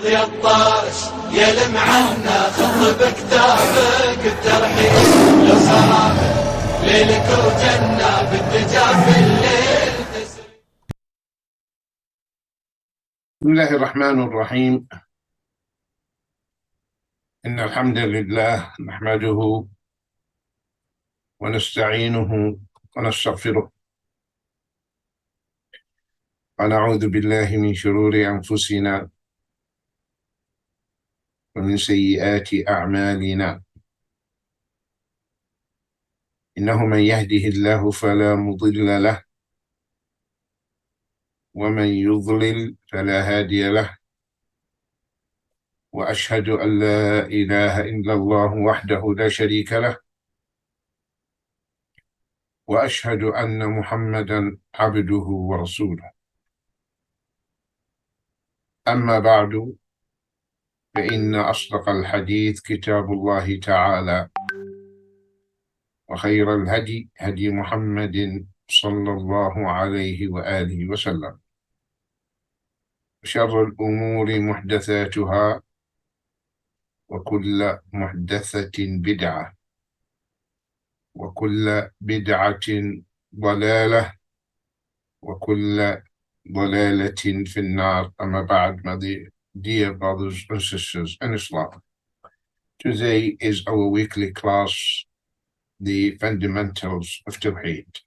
ياخذ يطاش يلمعنا خط بكتابك الترحيب لو سرابه ليلك وجنة بالدجا في الليل. بسم الله الرحمن الرحيم. إن الحمد لله نحمده ونستعينه ونستغفره ونعوذ بالله من شرور أنفسنا ومن سيئات أعمالنا. إنه من يهده الله فلا مضل له ومن يضلل فلا هادي له، وأشهد أن لا إله إلا الله وحده لا شريك له، وأشهد أن محمدا عبده ورسوله. أما بعد، فإن أصدق الحديث كتاب الله تعالى، وخير الهدي هدي محمد صلى الله عليه وآله وسلم، وشر الأمور محدثاتها، وكل محدثة بدعة، وكل بدعة ضلالة، وكل ضلالة في النار. أما بعد, my dear brothers and sisters in Islam, today is our weekly class, the fundamentals of Tawheed.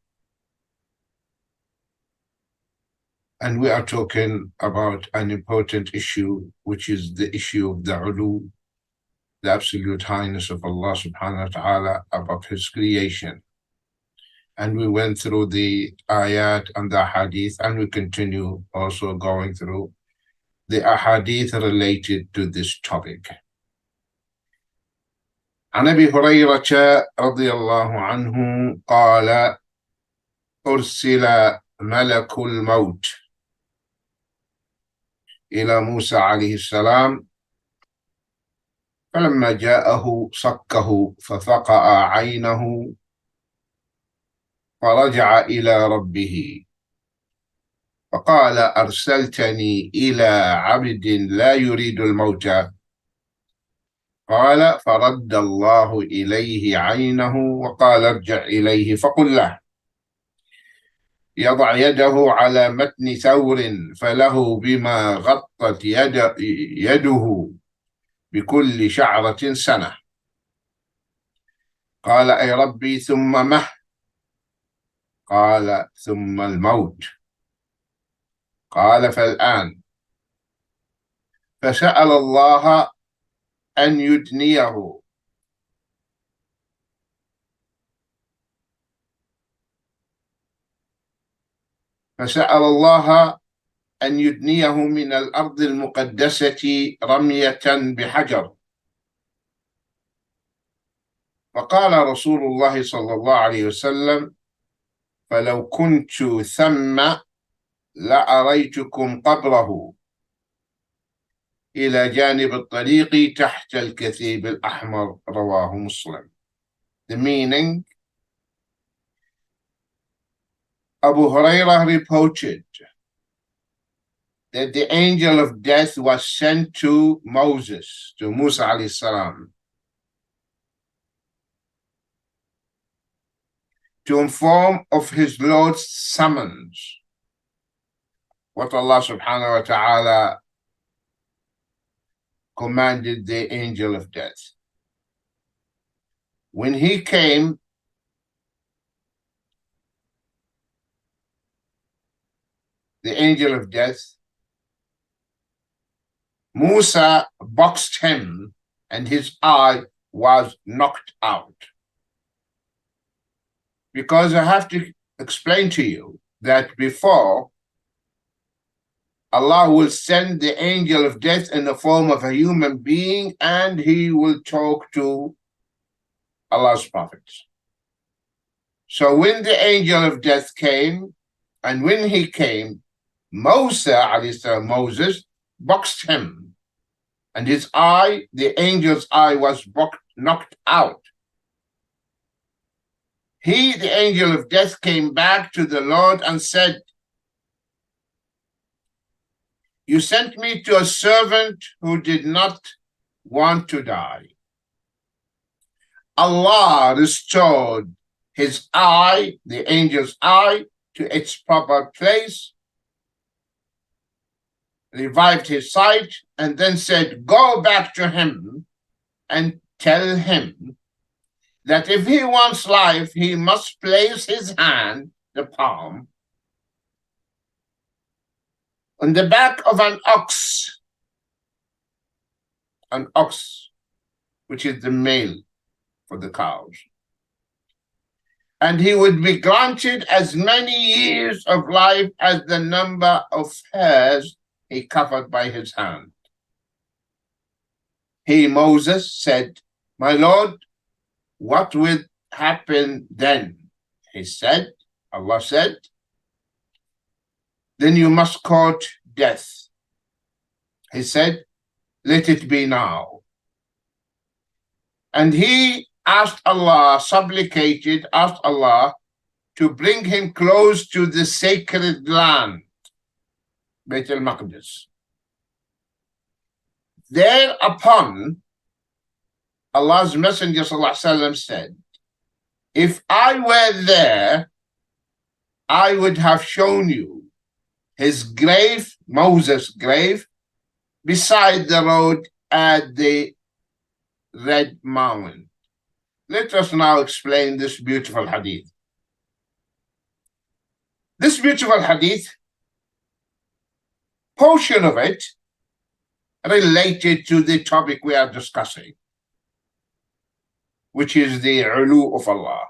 And we are talking about an important issue, which is the issue of the ulu, the absolute highness of Allah subhanahu wa ta'ala above his creation. And we went through the ayat and the ahadith, and we continue also going through the ahadith related to this topic. عن أبي هريرة رضي الله عنه قال: أرسل ملك الموت إلى موسى عليه السلام، فلما جاءه صكه ففقأ عينه، فرجع إلى ربه فقال: أرسلتني إلى عبد لا يريد الموت؟ قال: فرد الله إليه عينه وقال: ارجع إليه فقل له يضع يده على متن ثور فله بما غطت يده بكل شعرة سنة. قال: أي ربي ثم مه؟ قال: ثم الموت. قال: فالآن. فسأل الله أن يدنيه، من الأرض المقدسة رمية بحجر. فقال رسول الله صلى الله عليه وسلم: فلو كنت ثم لأريتكم قبره إلى جانب الطريق تحت الكثيب الأحمر. رواه مسلم. The meaning: Abu Hurairah reported that the angel of death was sent to Moses, to Musa alayhi salam, to inform of his Lord's summons, what Allah subhanahu wa ta'ala commanded the angel of death. When he came, the angel of death, Musa boxed him and his eye was knocked out. Because I have to explain to you that before, Allah will send the angel of death in the form of a human being, and he will talk to Allah's prophets. So when the angel of death came, and when he came, Moses boxed him, and his eye, the angel's eye, was knocked out. He, the angel of death, came back to the Lord and said, you sent me to a servant who did not want to die. Allah restored his eye, the angel's eye, to its proper place, revived his sight, and then said, go back to him and tell him that if he wants life, he must place his hand, the palm, on the back of an ox, which is the male for the cows. And he would be granted as many years of life as the number of hairs he covered by his hand. He, Moses, said, my Lord, what will happen then? He said, Allah said, then you must court death. He said, let it be now. And he asked Allah, supplicated, asked Allah to bring him close to the sacred land, Bayt al-Maqdis. Thereupon, Allah's Messenger ﷺ said, if I were there, I would have shown you his grave, Moses' grave, beside the road at the Red Mountain. Let us now explain this beautiful hadith. This beautiful hadith, portion of it related to the topic we are discussing, which is the ulu of Allah.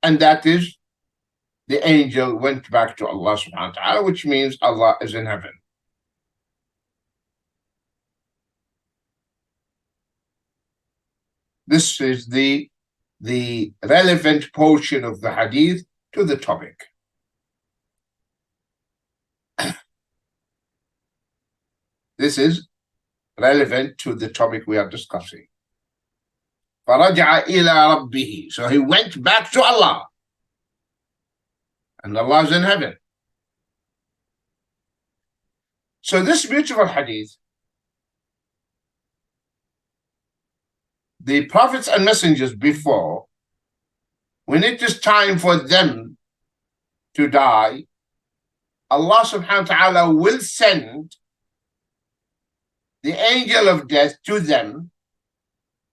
And that is, the angel went back to Allah subhanahu wa ta'ala, which means Allah is in heaven. This is the relevant portion of the hadith to the topic. This is relevant to the topic we are discussing. فَرَجَعَ إِلَىٰ رَبِّهِ. So he went back to Allah. And Allah is in heaven. So this beautiful hadith, the prophets and messengers before, when it is time for them to die, Allah subhanahu wa ta'ala will send the angel of death to them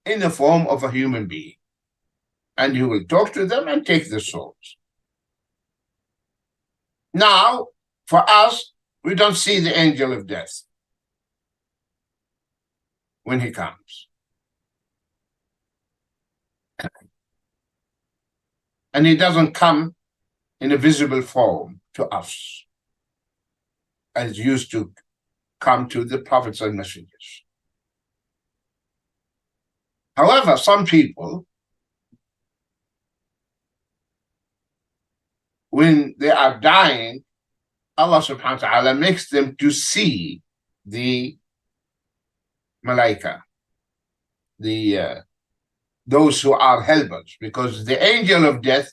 in the form of a human being. And he will talk to them and take their souls. Now, for us, we don't see the angel of death when he comes. And he doesn't come in a visible form to us, as used to come to the prophets and messengers. However, some people, when they are dying, Allah subhanahu wa ta'ala makes them to see the malaika, those who are helpers, because the angel of death,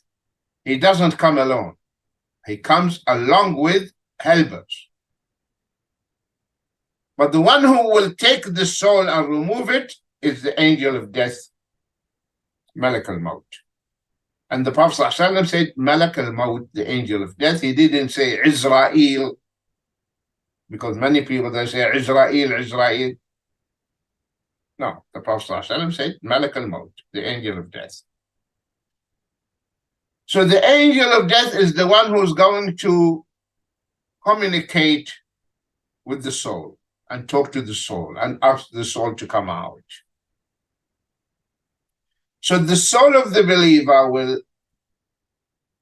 he doesn't come alone. He comes along with helpers. But the one who will take the soul and remove it is the angel of death, Malak al-Maut. And the Prophet ﷺ said, Malak al-Maut, the angel of death. He didn't say Israel, because many people, they say Israel. No, the Prophet ﷺ said, Malak al-Maut, the angel of death. So the angel of death is the one who's going to communicate with the soul and talk to the soul and ask the soul to come out. So the soul of the believer will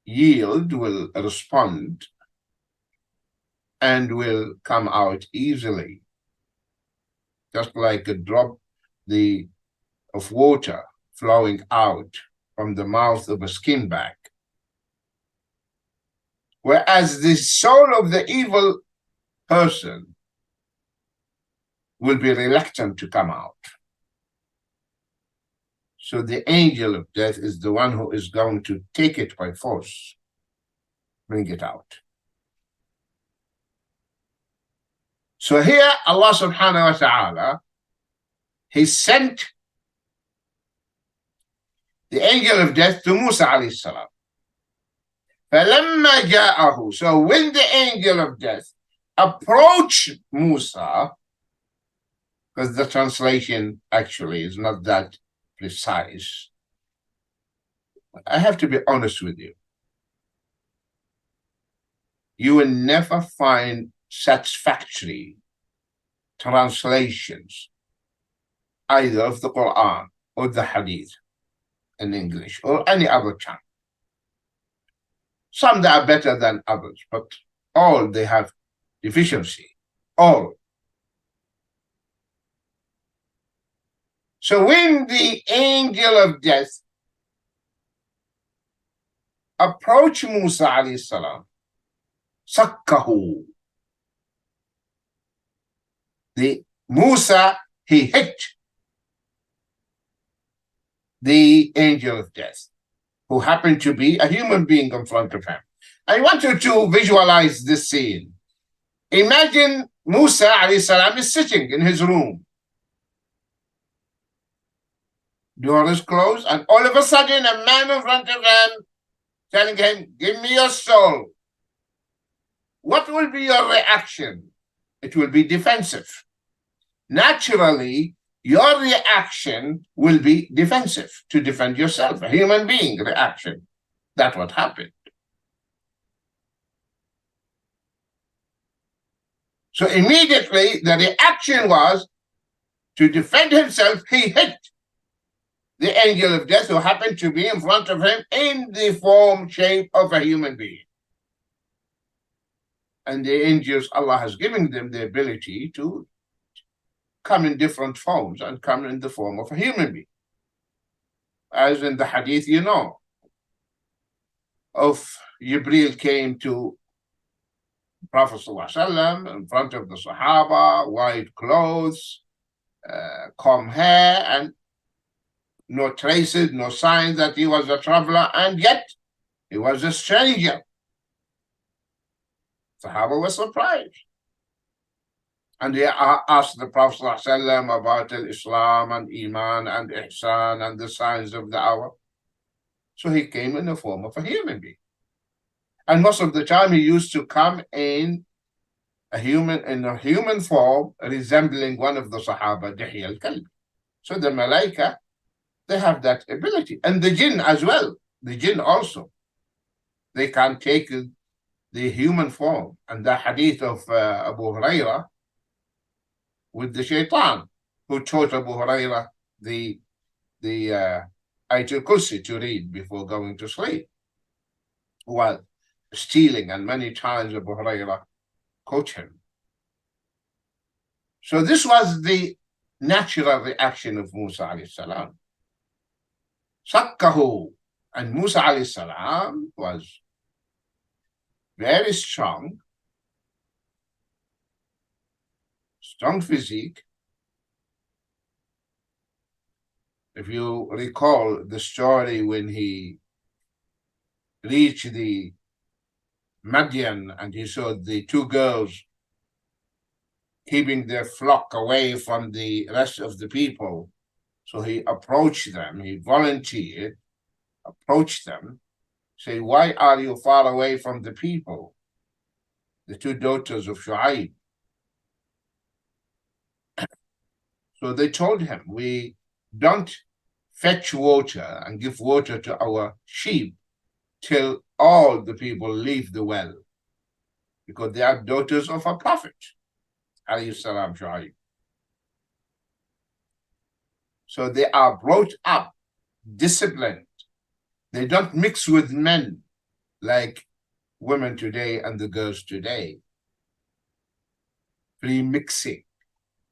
yield, will respond, and will come out easily, just like a drop of water flowing out from the mouth of a skin bag. Whereas the soul of the evil person will be reluctant to come out. So the angel of death is the one who is going to take it by force, bring it out. So here Allah subhanahu wa ta'ala, He sent the angel of death to Musa alayhi salam. فَلَمَّا جَاءَهُ. So when the angel of death approached Musa, because the translation actually is not that precise, I have to be honest with you. You will never find satisfactory translations either of the Quran or the Hadith in English or any other tongue. Some that are better than others, but all they have deficiency. All. So when the angel of death approached Musa alayhi salam, sakkahu. The Musa, he hit the angel of death, who happened to be a human being in front of him. I want you to visualize this scene. Imagine Musa alayhi salam is sitting in his room. Door is closed, and all of a sudden a man in front of him telling him, give me your soul. What will be your reaction? It will be defensive. Naturally, your reaction will be defensive, to defend yourself, a human being reaction. That's what happened. So immediately the reaction was to defend himself. He hit the angel of death, who happened to be in front of him in the form, shape of a human being. And the angels, Allah has given them the ability to come in different forms and come in the form of a human being. As in the hadith, you know, of Jibreel came to Prophet ﷺ in front of the Sahaba, white clothes, comb hair, and no traces, no signs that he was a traveler, and yet he was a stranger. Sahaba was surprised. And they asked the Prophet ﷺ about Islam and Iman and Ihsan and the signs of the hour. So he came in the form of a human being. And most of the time he used to come in a human form, resembling one of the Sahaba, Dihya al-Kalb. So the Malaika, they have that ability. And the jinn as well. The jinn also. They can take the human form. And the hadith of Abu Hurairah with the shaitan, who taught Abu Hurairah the Ayatul Kursi to read before going to sleep, while stealing, and many times Abu Hurairah caught him. So this was the natural reaction of Musa alayhi salam. Sakkahu. And Musa alayhi salam was very strong physique. If you recall the story when he reached the Madian and he saw the two girls keeping their flock away from the rest of the people. So he approached them, he volunteered, approached them, say, why are you far away from the people? The two daughters of Shu'aib. So they told him, we don't fetch water and give water to our sheep till all the people leave the well, because they are daughters of a prophet, alayhi salam Shu'aib. So they are brought up, disciplined. They don't mix with men like women today and the girls today. Free mixing.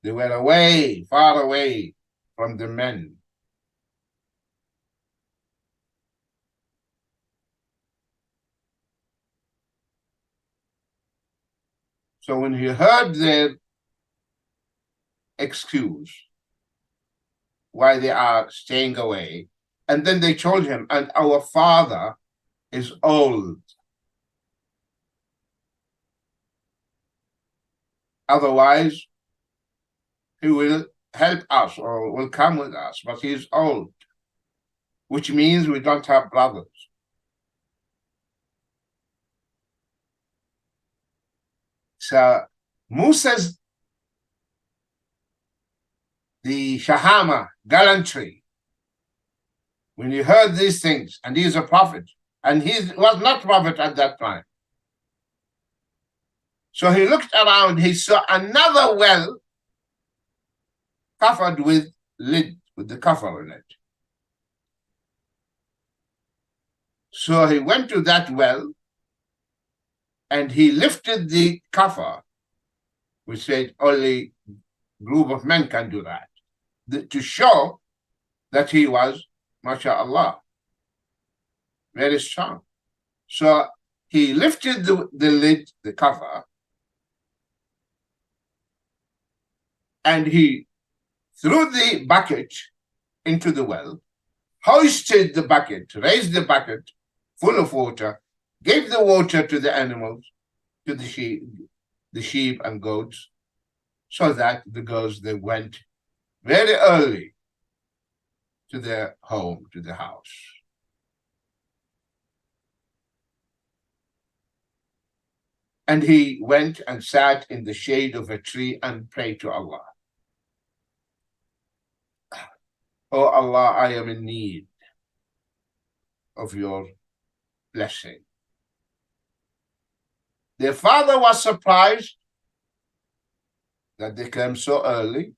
They were away, far away from the men. So when he heard their excuse why they are staying away, and then they told him, and our father is old. Otherwise, he will help us or will come with us, but he's old, which means we don't have brothers. So Musa's the shahama, gallantry, when he heard these things, and he is a prophet, and he was not prophet at that time. So he looked around, he saw another well covered with lid, with the cover in it. So he went to that well and he lifted the cover. We said only group of men can do that, to show that he was, mashallah, very strong. So he lifted the lid, the cover, and he threw the bucket into the well, hoisted the bucket, raised the bucket full of water, gave the water to the animals, to the sheep and goats, so that the girls, they went very early to their home, to the house. And he went and sat in the shade of a tree and prayed to Allah. Oh Allah, I am in need of your blessing. Their father was surprised that they came so early.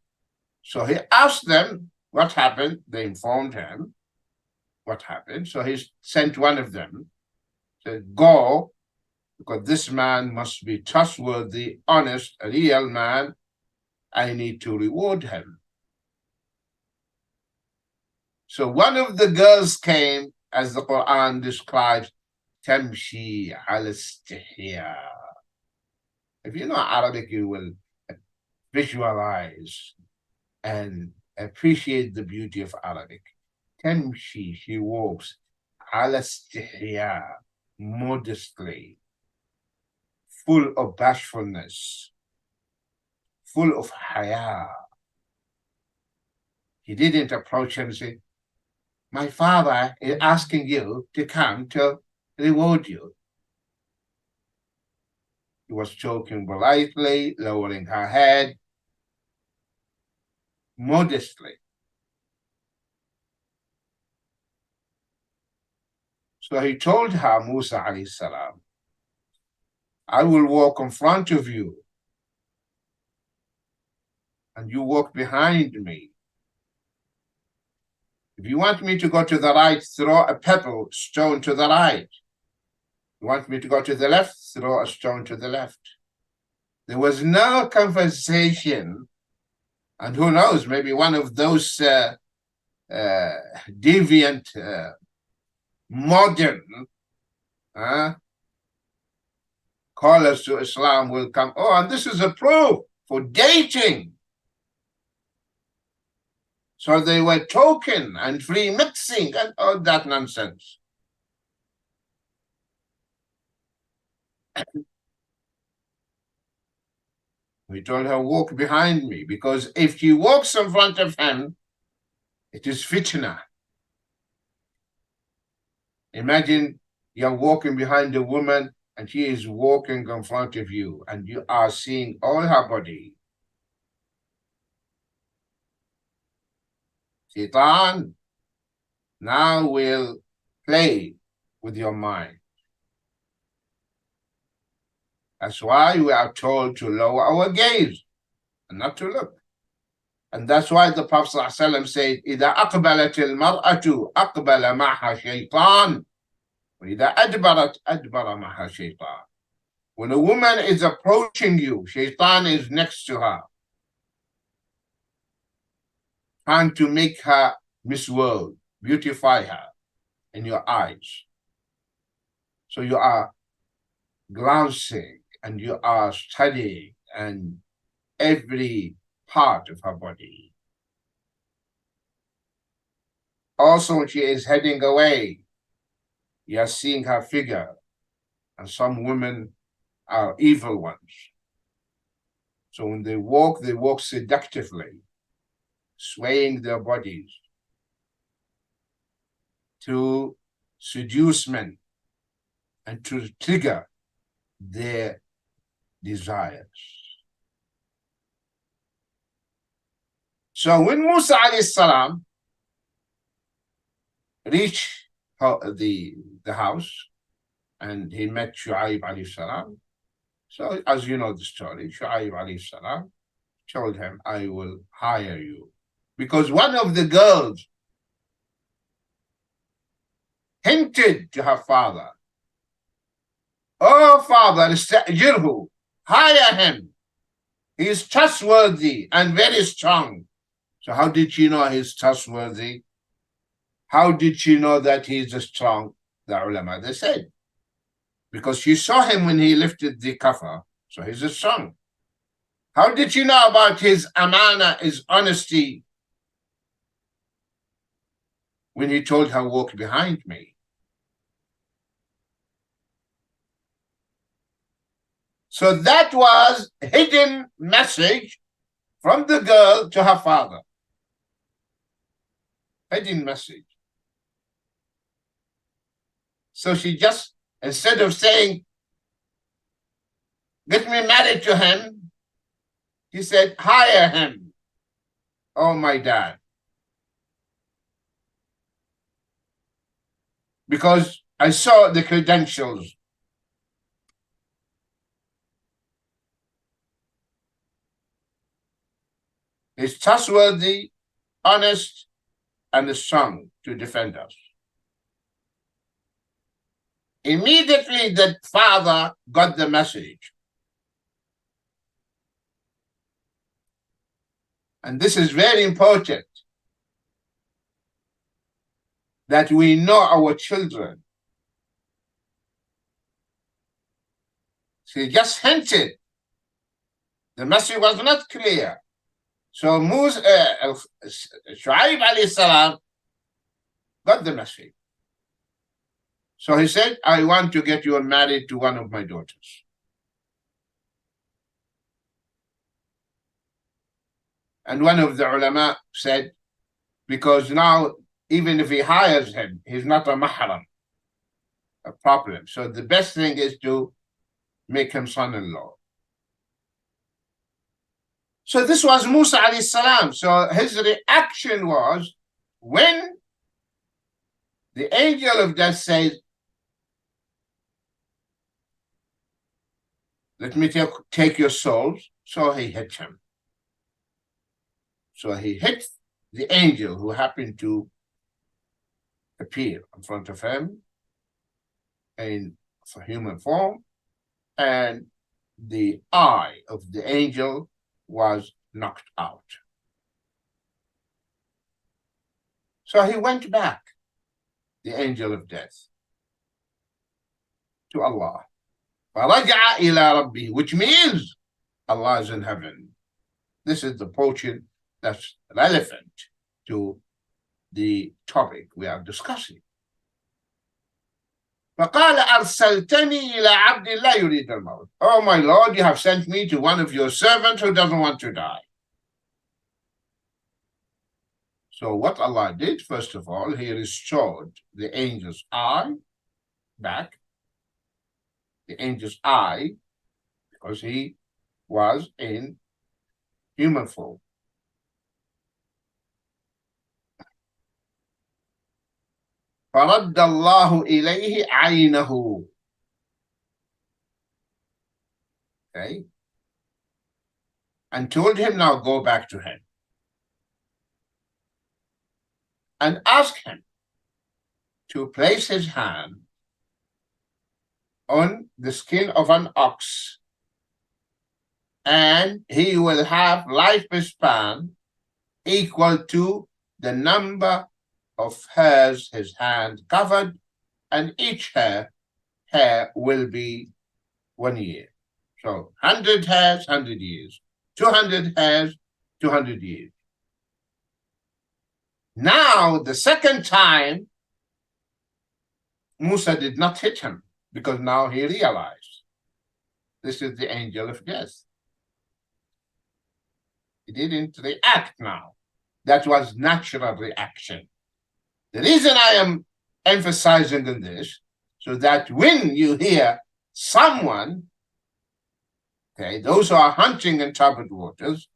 So he asked them what happened. They informed him what happened. So he sent one of them, said, go, because this man must be trustworthy, honest, a real man. I need to reward him. So one of the girls came, as the Quran describes, Tamshi al istihya. If you know Arabic, you will visualize and appreciate the beauty of Arabic. Tamshi, she walks, al istihya, modestly, full of bashfulness, full of haya. He didn't approach him and say, my father is asking you to come to reward you. He was talking politely, lowering her head, modestly. So he told her, Musa alayhi salam, I will walk in front of you and you walk behind me. If you want me to go to the right, throw a pebble, stone to the right. You want me to go to the left, throw a stone to the left. There was no conversation. And who knows, maybe one of those deviant, modern callers to Islam will come. Oh, and this is a proof for dating. So they were talking and free mixing and all that nonsense. We told her, walk behind me, because if she walks in front of him, it is fitna. Imagine you're walking behind a woman and she is walking in front of you and you are seeing all her body. Shaitan now will play with your mind. That's why we are told to lower our gaze and not to look. And that's why the Prophet ﷺ said, إِذَا أَقْبَلَتِ الْمَرْأَةُ أَقْبَلَ مَعْهَا شَيْطَانٌ وَإِذَا أَدْبَرَتْ أَدْبَرَ مَعْهَا شَيْطَانٌ. When a woman is approaching you, Shaitan is next to her, trying to make her Miss World, beautify her in your eyes. So you are glancing and you are studying and every part of her body. Also, when she is heading away, you are seeing her figure. And some women are evil ones. So when they walk seductively, swaying their bodies to seduce men and to trigger their desires. So when Musa alayhi salam reached the house and he met Shu'aib alayhi salam, so as you know the story, Shu'aib alayhi salam told him, I will hire you. Because one of the girls hinted to her father, oh father, ista'jirhu, hire him. He is trustworthy and very strong. So how did she know he's trustworthy? How did she know that he's strong? The ulama, they said, because she saw him when he lifted the kafar, so he's strong. How did she know about his amana, his honesty, when he told her, walk behind me? So that was a hidden message from the girl to her father. Hidden message. So she just, instead of saying, get me married to him, he said, hire him. Oh, my dad. Because I saw the credentials. He's trustworthy, honest, and strong to defend us. Immediately the father got the message. And this is very important, that we know our children. She just hinted. The message was not clear. So Shu'aib alayhi salam got the message. So he said, I want to get you married to one of my daughters. And one of the ulama said, because now, even if he hires him, he's not a mahram, a problem. So the best thing is to make him son-in-law. So this was Musa alayhi salam. So his reaction was, when the angel of death says, let me take your souls, so he hit him. So he hit the angel who happened to appear in front of him in human form, and the eye of the angel was knocked out. So he went back, the angel of death, to Allah. فَرَجَعَ إِلَىٰ رَبِّهِ, which means Allah is in heaven. This is the portion that's relevant to the topic we are discussing. فَقَالَ أَرْسَلْتَنِي إِلَىٰ عَبْدِ اللَّهِ يُرِيدُ الْمَوْتِ. Oh my Lord, you have sent me to one of your servants who doesn't want to die. So what Allah did, first of all, he restored the angel's eye back. The angel's eye, because he was in human form. فَرَدَّ اللَّهُ إِلَيْهِ عَيْنَهُ. Okay. And told him, now go back to him and ask him to place his hand on the skin of an ox, and he will have lifespan equal to the number of hairs his hand covered, and each hair will be 1 year. So 100 hairs, 100 years. 200 hairs, 200 years. Now, the second time, Musa did not hit him, because now he realized this is the angel of death. He didn't react now. That was natural reaction. The reason I am emphasizing on this, so that when you hear someone, okay, those who are hunting in troubled waters,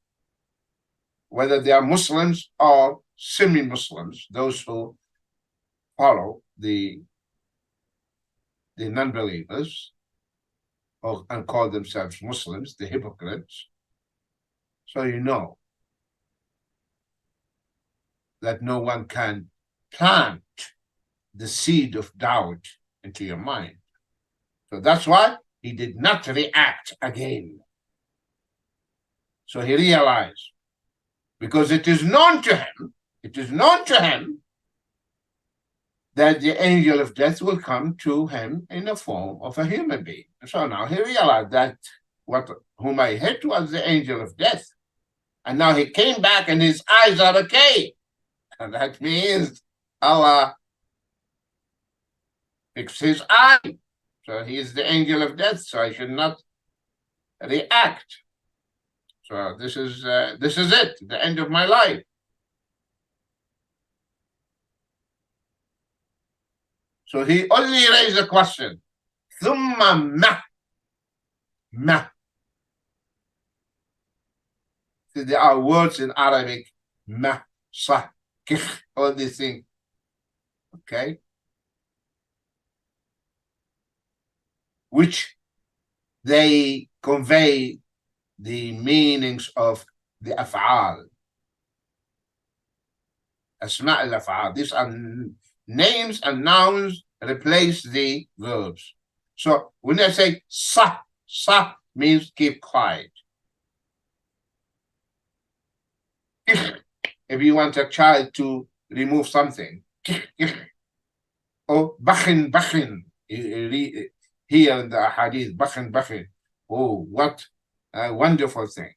whether they are Muslims or semi-Muslims, those who follow the non-believers and call themselves Muslims, the hypocrites, so you know that no one can plant the seed of doubt into your mind. So that's why he did not react again. So he realized, because it is known to him that the angel of death will come to him in the form of a human being. So now he realized that whom I hit was the angel of death. And now he came back and his eyes are okay. And that means Allah fixed his eye. So he is the angel of death, so I should not react. So this is it, the end of my life. So he only raised a question. ثم ما. So there are words in Arabic, ma, sa, kih, all these things. Okay? Which they convey the meanings of the af'al. Asma' al-af'al. These are names and nouns replace the verbs. So when I say sa means keep quiet. If you want a child to remove something, or bakhin, here in the hadith, bakhin. Oh, what a wonderful thing.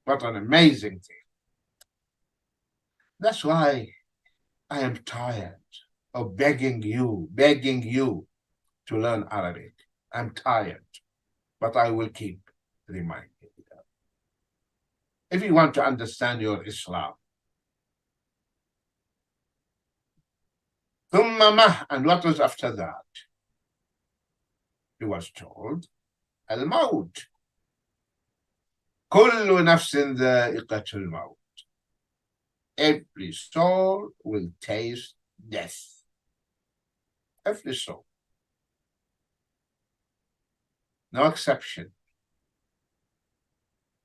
What an amazing thing. That's why I am tired of begging you to learn Arabic. I'm tired, but I will keep reminding you. If you want to understand your Islam. And what was after that? He was told, Al-Maut. كل نفس ذائقة الموت. Every soul will taste death. Every soul. No exception.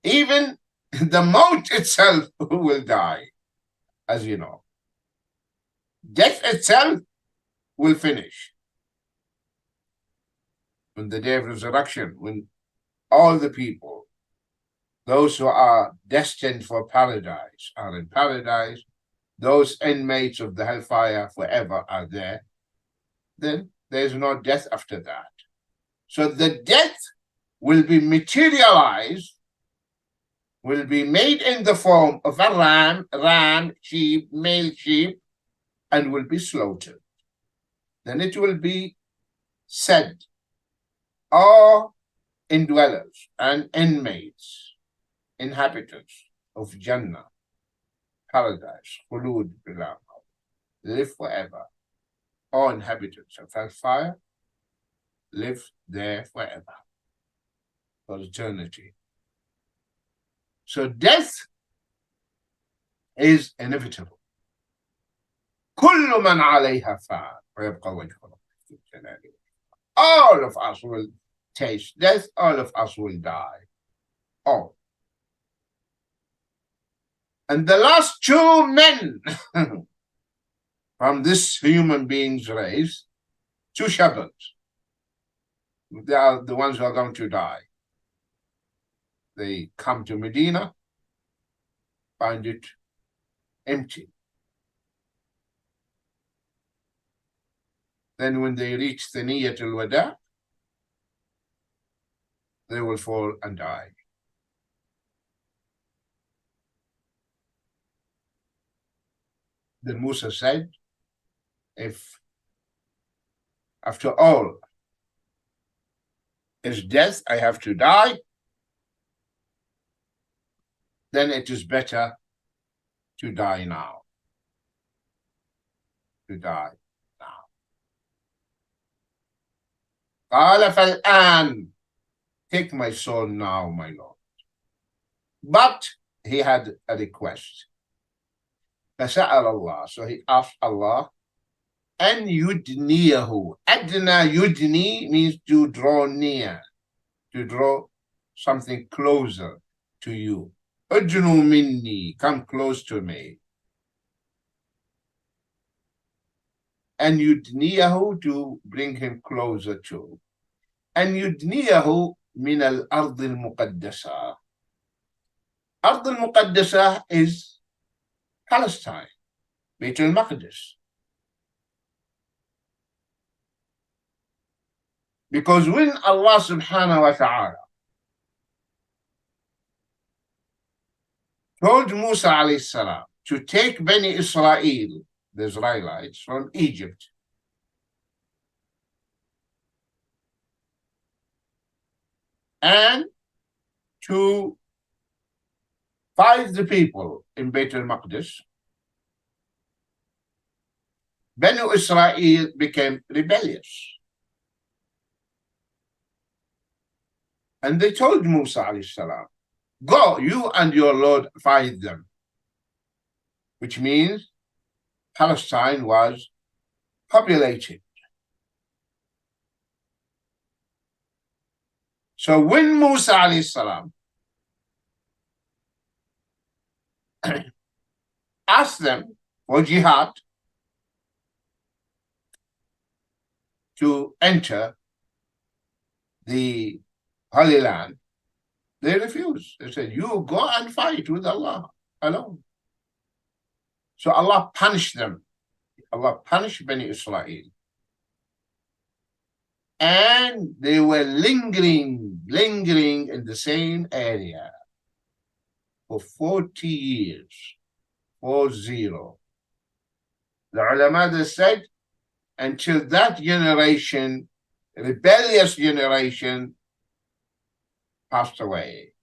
Even the maut itself will die, as you know. Death itself will finish. On the day of resurrection, when all the people, those who are destined for paradise are in paradise, those inmates of the hellfire forever are there, then there is no death after that. So the death will be materialized, will be made in the form of a ram, sheep, male sheep, and will be slaughtered. Then it will be said, all indwellers and inmates, inhabitants of Jannah, paradise, khulud billah, live forever. All inhabitants of hellfire live there forever, for eternity. So death is inevitable. كل من عليها فان ويبقى وجه ربك ذو الجلال. All of us will taste death, all of us will die. All. And the last two men from this human being's race, two shepherds, they are the ones who are going to die. They come to Medina, find it empty. Then when they reach Thaniyat al-Wada, they will fall and die. Then Musa said, if after all is death, I have to die, then it is better to die now. To die now. قال فالآن, take my soul now, my Lord. But he had a request. فسأل Allah, so he asked Allah, أن يدنيه. أدنى يدني means to draw near, to draw something closer to you. أدنو مني, come close to me. أن يدنيه, to bring him closer to. أن يدنيه من الأرض المقدسة. أرض المقدسة is Palestine, Beit al-Maqdis. Because when Allah subhanahu wa ta'ala told Musa alayhi salam to take Bani Israel, the Israelites, from Egypt, and to fight the people in Beit al-Maqdis, Bani Israel became rebellious. And they told Musa alayhi salam, go, you and your Lord fight them. Which means Palestine was populated. So when Musa alayhi salam asked them for jihad to enter the Holy Land, they refused. They said, you go and fight with Allah alone. So Allah punished them. Allah punished Bani Israel. And they were lingering in the same area for 40 years. 40. The ulama said, until that generation, rebellious generation, passed away.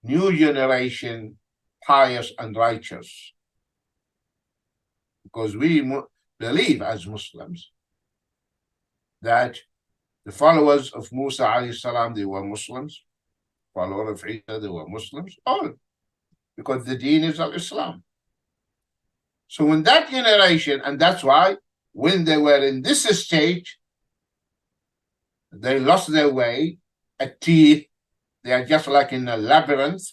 New generation, pious and righteous. Because we believe as Muslims that the followers of Musa alayhi salam, they were Muslims. Followers of Isa, they were Muslims. All. Because the deen is al-Islam. So in that generation, and that's why when they were in this stage, they lost their way at teeth. They are just like in a labyrinth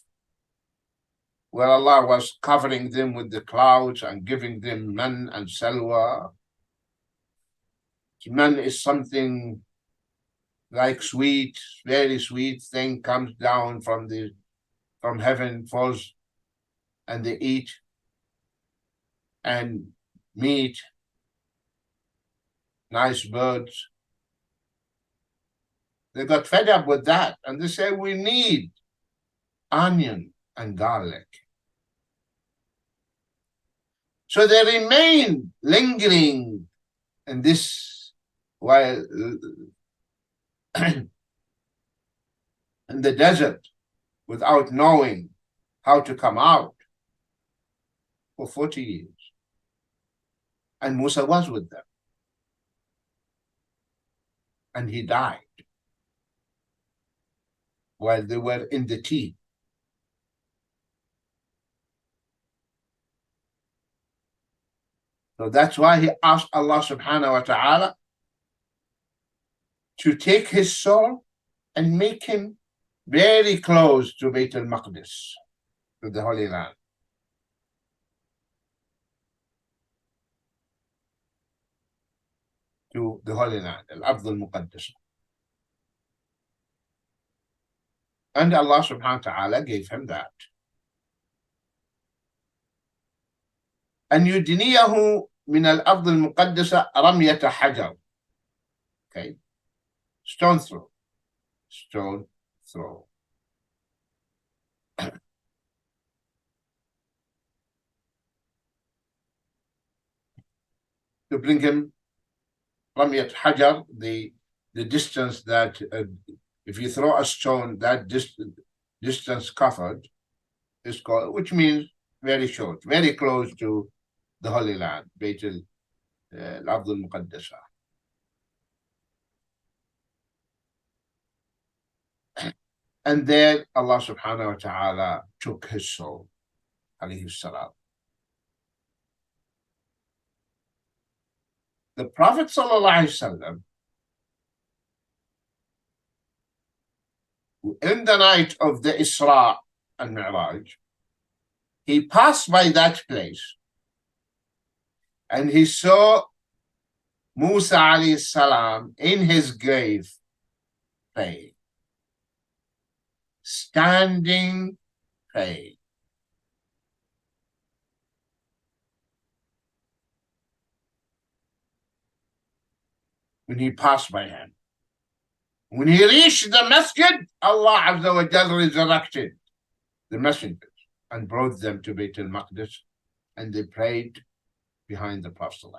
where Allah was covering them with the clouds and giving them man and salwa. Man is something like sweet, very sweet thing comes down from heaven, falls, and they eat. And meat, nice birds. They got fed up with that, and they say, we need onion and garlic. So they remain lingering in this while in the desert without knowing how to come out for 40 years. And Musa was with them. And he died while they were in the teeth. So that's why he asked Allah subhanahu wa ta'ala to take his soul and make him very close to Beit al-Maqdis, to the Holy Land. To the Holy Land, Al-Ard al-Muqaddasa. And Allah subhanahu wa ta'ala gave him that. أن يدنيه من الأرض المقدسة رمية حجر. Okay. Stone throw. Stone throw. To bring him رمية حجر, the distance that if you throw a stone, that distance covered is called, which means very short, very close to the Holy Land, Bayt al-Ard al-Muqaddasa. And there Allah subhanahu wa ta'ala took his soul, alayhi salam. The Prophet sallallahu alayhi wasallam, in the night of the Isra and Mi'raj, he passed by that place and he saw Musa alayhi salam in his grave praying, standing praying. When he passed by him, when he reached the masjid, Allah Azza wa Jal resurrected the messengers and brought them to Bayt al-Maqdis, and they prayed behind the Prophet.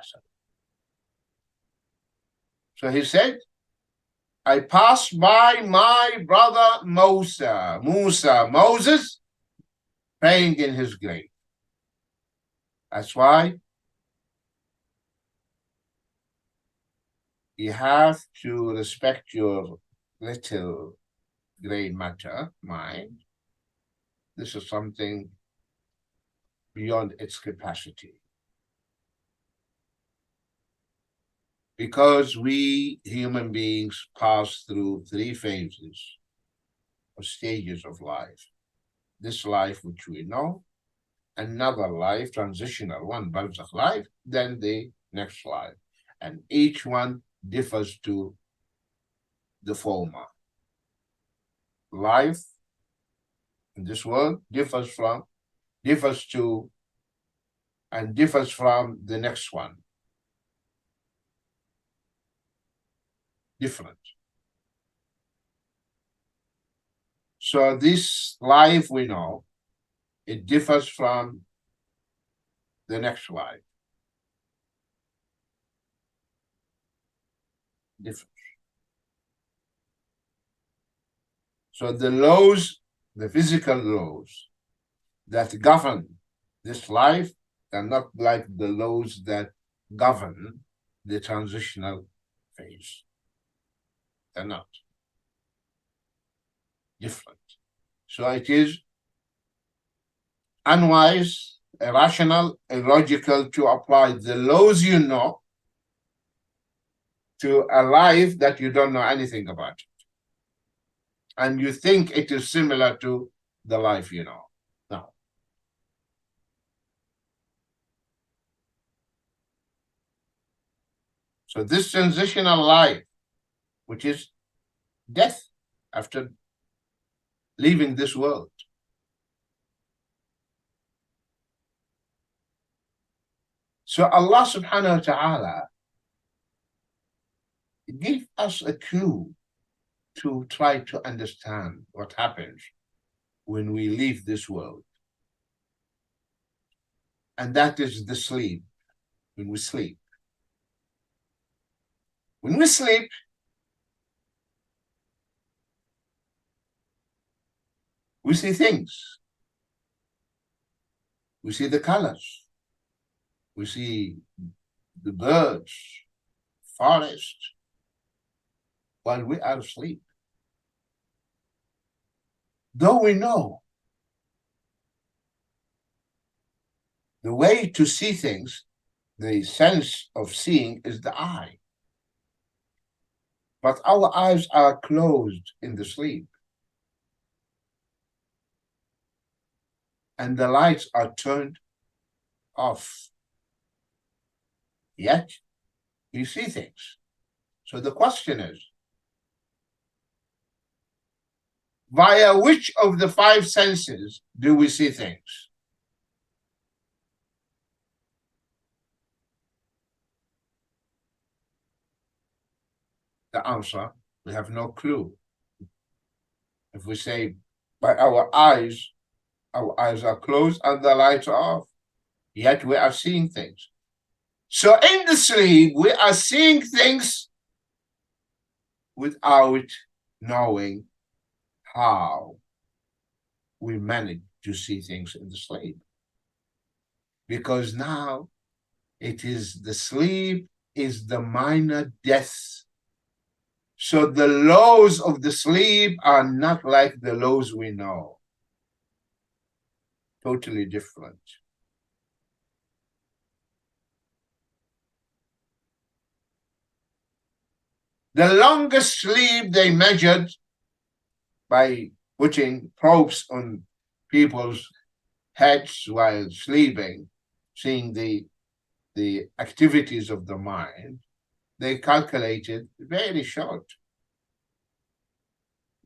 So he said, I passed by my brother Moses, praying in his grave. That's why you have to respect your little gray matter mind. This is something beyond its capacity. Because we human beings pass through 3 phases or stages of life. This life which we know, another life, transitional one, barzakh life, then the next life. And each one differs to the former. Life in this world differs from the next one. Different. So this life we know, it differs from the next life. Different. So the laws, the physical laws that govern this life are not like the laws that govern the transitional phase. They're not. Different. So it is unwise, irrational, illogical to apply the laws you know to a life that you don't know anything about it. And you think it is similar to the life you know. No. So this transitional life, which is death after leaving this world. So Allah subhanahu wa ta'ala gave us a clue to try to understand what happens when we leave this world. And that is the sleep, when we sleep. When we sleep, we see things. We see the colors. We see the birds, forest, while we are asleep. Though we know the way to see things, the sense of seeing is the eye. But our eyes are closed in the sleep. And the lights are turned off. Yet, you see things. So the question is, via which of the 5 senses do we see things? The answer, we have no clue. If we say by our eyes are closed and the lights are off, yet we are seeing things. So in the sleep, we are seeing things without knowing how we manage to see things in the sleep. Because now it is the sleep is the minor death. So the laws of the sleep are not like the laws we know. Totally different. The longest sleep they measured by putting probes on people's heads while sleeping, seeing the activities of the mind, they calculated very short,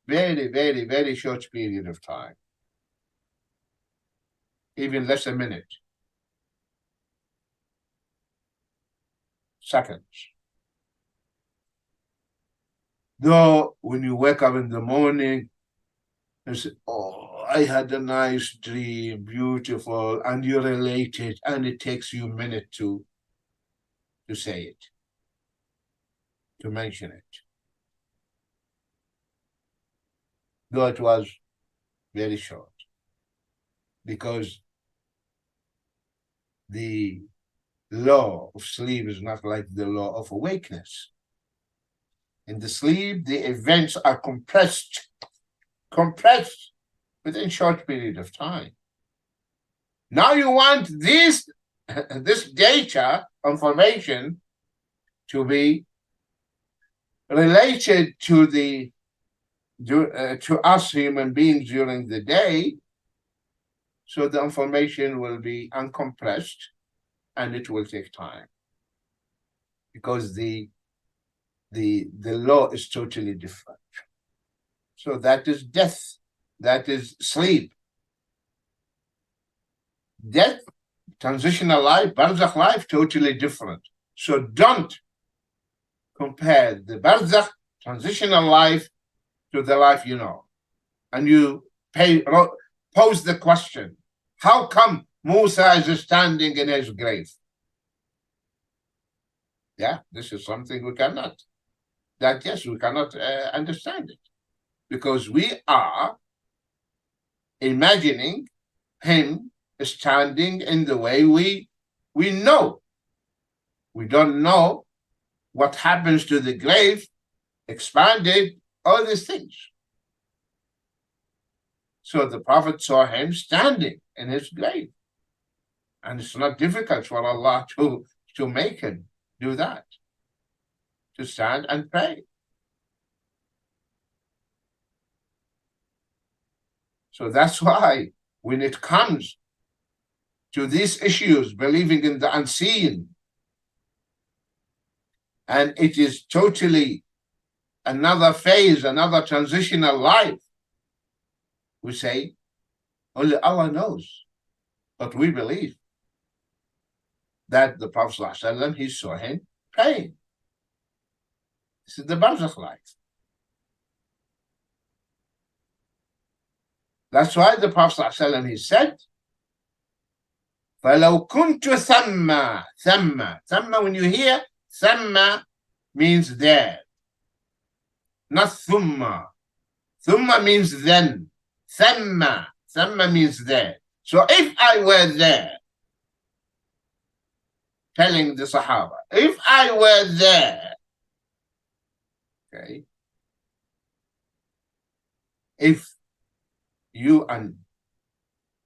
very short period of time, even less a minute, seconds. Though when you wake up in the morning, you say, oh, I had a nice dream, beautiful, and you relate it, and it takes you a minute to say it, to mention it. Though it was very short, because the law of sleep is not like the law of awakeness. In the sleep, the events are compressed within a short period of time. Now you want this data, information, to be related to to us human beings during the day, so the information will be uncompressed and it will take time, because the law is totally different. So that is death, that is sleep. Death, transitional life, barzakh life, totally different. So don't compare the barzakh transitional life to the life you know. And you pose the question, how come Musa is standing in his grave? Yeah, this is something we cannot understand it, because we are imagining him standing in the way we know. We don't know what happens to the grave, expanded, all these things. So the Prophet saw him standing in his grave. And it's not difficult for Allah to make him do that, to stand and pray. So that's why when it comes to these issues, believing in the unseen, and it is totally another phase, another transitional life, we say, only Allah knows. But we believe that the Prophet ﷺ, he saw him praying. This is the barzakh life. That's why the Prophet ﷺ, he said, فَلَوْ كُنْتُ ثَمَّ, when you hear ثَمَّ means there, not thumma. Thumma means then. Thamma means there. So if I were there, telling the Sahaba, if I were there, okay, if you and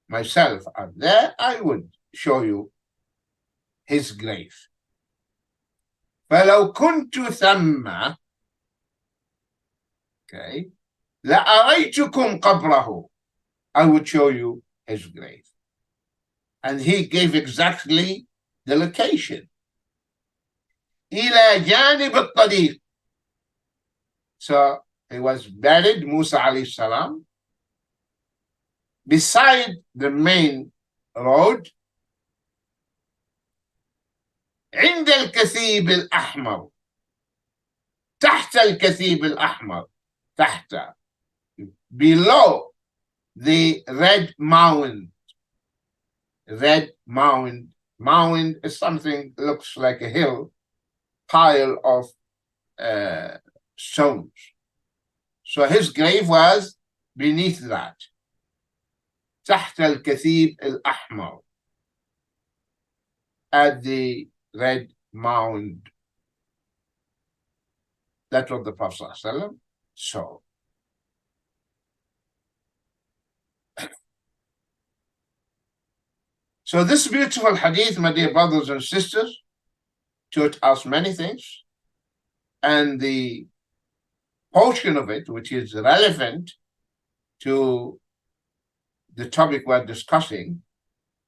myself are there, I would show you his grave. فَلَوْ كُنْتُ ثَمَّ, okay, لَأَرَيْتُكُمْ قَبْرَهُ, I would show you his grave. And he gave exactly the location. إِلَى جَانِبِ الطَّرِيقِ. So he was buried, Musa alayhi salam, beside the main road, عند الكثيب الأحمر, تحت الكثيب الأحمر, تحت, below the red mound. Red mound. Mound is something looks like a hill, pile of stones. So his grave was beneath that. تحت الكثيب الأحمر, at the red mound. That's what the Prophet ﷺ saw. So this beautiful hadith, my dear brothers and sisters, taught us many things. And the portion of it, which is relevant to the topic we're discussing,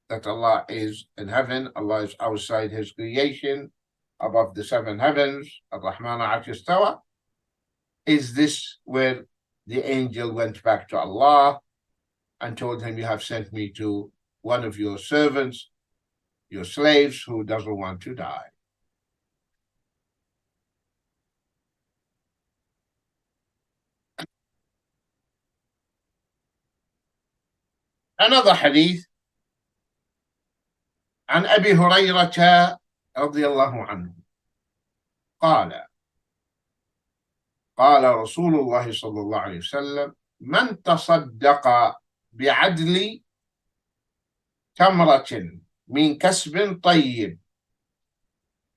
that Allah is in heaven, Allah is outside His creation, above the seven heavens, Ar-Rahman Arsh Istawa, is this where the angel went back to Allah and told him, you have sent me to one of your servants, your slaves, who doesn't want to die. Another hadith, عن أبي هريرة رضي الله عنه قال قال رسول الله صلى الله عليه وسلم من تصدق بعدل تمرة من كسب طيب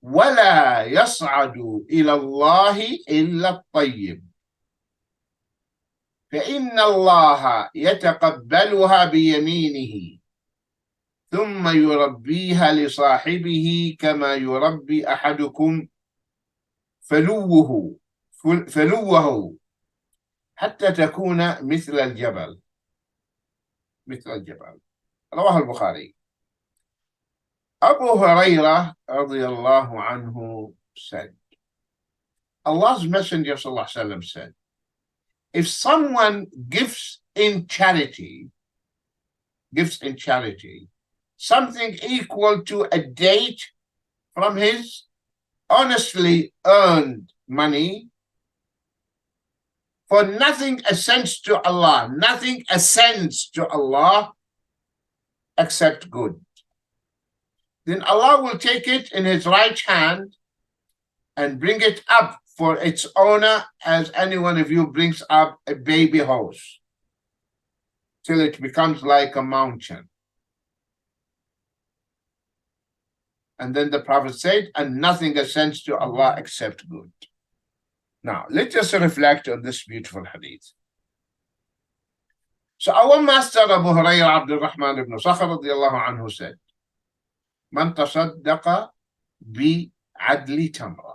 ولا يصعد إلى الله إلا الطيب فإن الله يتقبلها بيمينه ثم يربيها لصاحبه كما يربي أحدكم فلوه حتى تكون مثل الجبل رواه البخاري. Abu Hurairah radiallahu anhu said, Allah's Messenger sallallahu alaihi wasallam said, if someone gives in charity something equal to a date from his honestly earned money, for nothing ascends to Allah except good, then Allah will take it in His right hand and bring it up for its owner, as any one of you brings up a baby horse, till it becomes like a mountain. And then the Prophet said, and nothing ascends to Allah except good. Now, let us reflect on this beautiful hadith. So our master Abu Hurairah Abdul Rahman ibn Sakhr radiallahu anhu said, Man tasaddaqa bi adli tamra.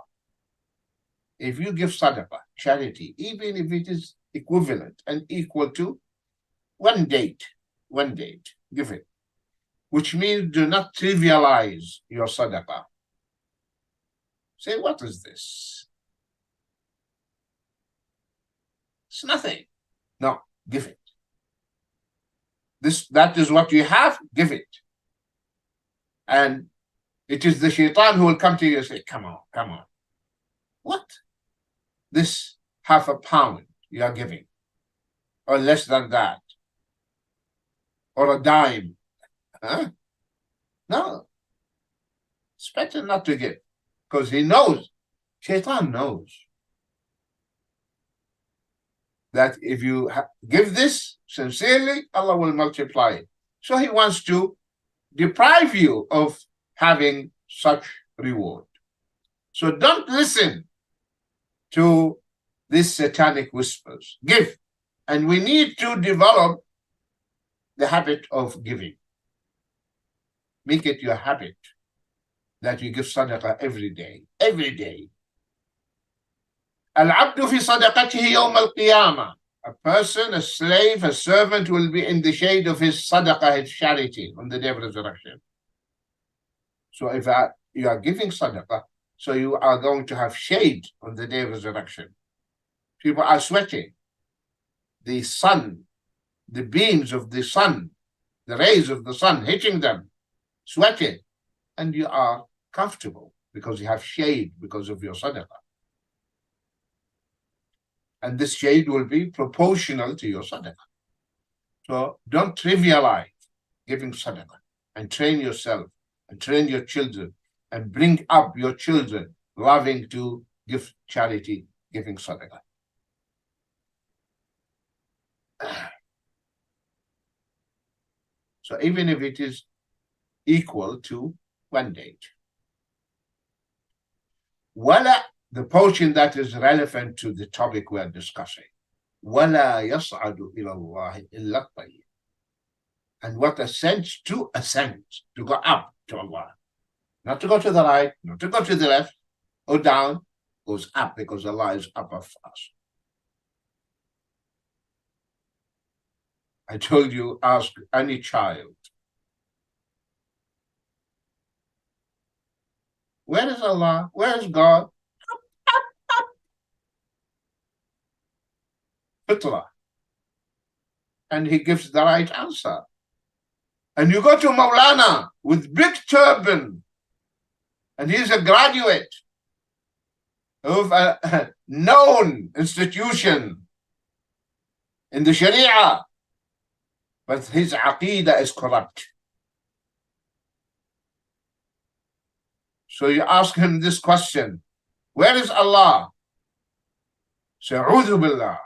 If you give sadaqah, charity, even if it is equivalent and equal to one date, give it. Which means do not trivialize your sadaqah. Say, what is this? It's nothing. No, give it. That is what you have, give it. And it is the shaitan who will come to you and say, come on. What? This half a pound you are giving, or less than that, or a dime. Huh? No. It's better not to give, because he knows, shaitan knows, that if you give this sincerely, Allah will multiply it. So he wants to deprive you of having such reward. So don't listen to these satanic whispers. Give. And we need to develop the habit of giving. Make it your habit that you give sadaqah every day. Every day. Al-abdu fi sadaqatihi yawm al-qiyamah. A person, a slave, a servant will be in the shade of his sadaqah, his charity, on the day of resurrection. So if you are giving sadaqah, so you are going to have shade on the day of resurrection. People are sweating. The sun, the beams of the sun, the rays of the sun hitting them, sweating, and you are comfortable because you have shade because of your sadaqah. And this shade will be proportional to your sadaqah. So don't trivialize giving sadaqah, and train yourself and train your children and bring up your children loving to give charity, giving sadaqah. So even if it is equal to one date. ولا, the portion that is relevant to the topic we are discussing. ولا يصعد إلى الله إلا الطيب. And what ascends, to go up to Allah. Not to go to the right, not to go to the left or down, goes up because Allah is above us. I told you, ask any child, where is Allah? Where is God? Fitrah. And he gives the right answer. And you go to Maulana with big turban, and he's a graduate of a known institution in the Sharia, but his aqidah is corrupt. So you ask him this question, where is Allah? Say, A'udhu billah.